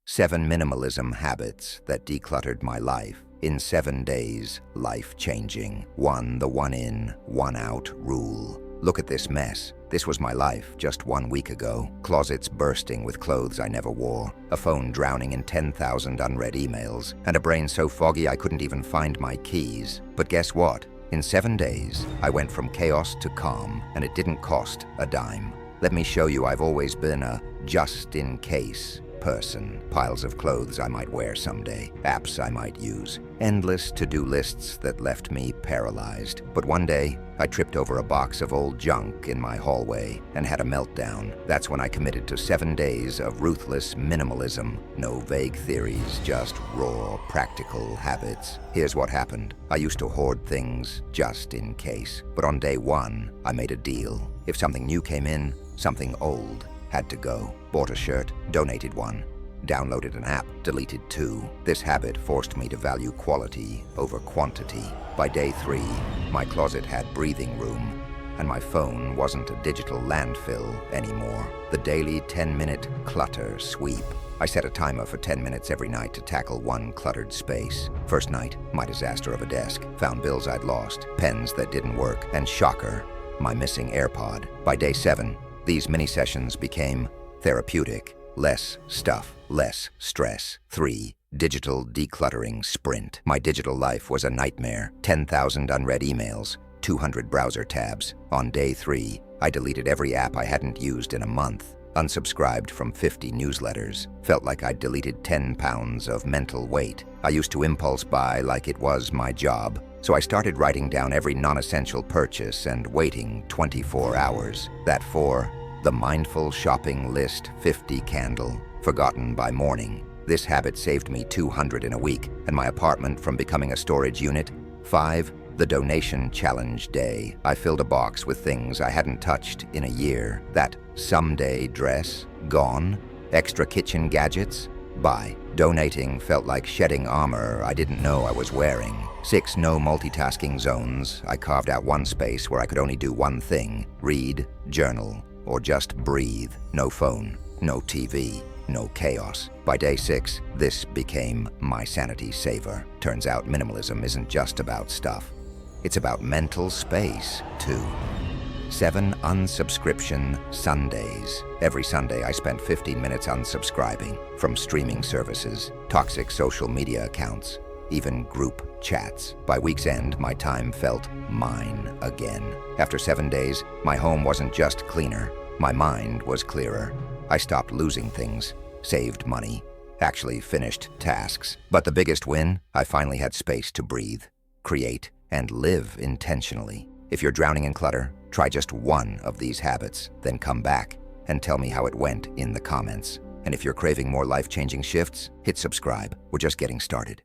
7 minimalism habits that decluttered my life. In 7 days, life-changing. 1. The one in, one out rule. Look at this mess. This was my life just 1 week ago. Closets bursting with clothes I never wore. A phone drowning in 10,000 unread emails. And a brain so foggy I couldn't even find my keys. But guess what? In 7 days, I went from chaos to calm, and it didn't cost a dime. Let me show you I've always been a just-in-case person. Piles of clothes I might wear someday, apps I might use, endless to-do lists that left me paralyzed. But one day, I tripped over a box of old junk in my hallway and had a meltdown. That's when I committed to 7 days of ruthless minimalism. No vague theories, just raw, practical habits. Here's what happened. I used to hoard things just in case. But on day 1, I made a deal. If something new came in, something old had to go. Bought a shirt, donated one. Downloaded an app, deleted 2. This habit forced me to value quality over quantity. By day 3, my closet had breathing room, and my phone wasn't a digital landfill anymore. The daily 10-minute clutter sweep. I set a timer for 10 minutes every night to tackle one cluttered space. First night, my disaster of a desk. Found bills I'd lost, pens that didn't work, and shocker, my missing AirPod. By day 7, these mini-sessions became therapeutic. Less stuff, less stress. 3. Digital decluttering sprint. My digital life was a nightmare. 10,000 unread emails, 200 browser tabs. On day 3, I deleted every app I hadn't used in a month. Unsubscribed from 50 newsletters. Felt like I'd deleted 10 pounds of mental weight. I used to impulse buy like it was my job. So I started writing down every non-essential purchase and waiting 24 hours. That 4. The mindful shopping list 50 candle. Forgotten by morning. This habit saved me $200 in a week and my apartment from becoming a storage unit. 5. The donation challenge day. I filled a box with things I hadn't touched in a year. That someday dress, gone. Extra kitchen gadgets, buy. Donating felt like shedding armor I didn't know I was wearing. 6. No multitasking zones. I carved out one space where I could only do one thing. Read, journal, or just breathe. No phone, no TV, no chaos. By day 6, this became my sanity saver. Turns out minimalism isn't just about stuff. It's about mental space, too. 7. Unsubscription Sundays. Every Sunday I spent 15 minutes unsubscribing. From streaming services, toxic social media accounts, even group chats. By week's end, my time felt mine again. After 7 days, my home wasn't just cleaner. My mind was clearer. I stopped losing things, saved money, actually finished tasks. But the biggest win, I finally had space to breathe, create, and live intentionally. If you're drowning in clutter, try just one of these habits, then come back and tell me how it went in the comments. And if you're craving more life-changing shifts, hit subscribe. We're just getting started.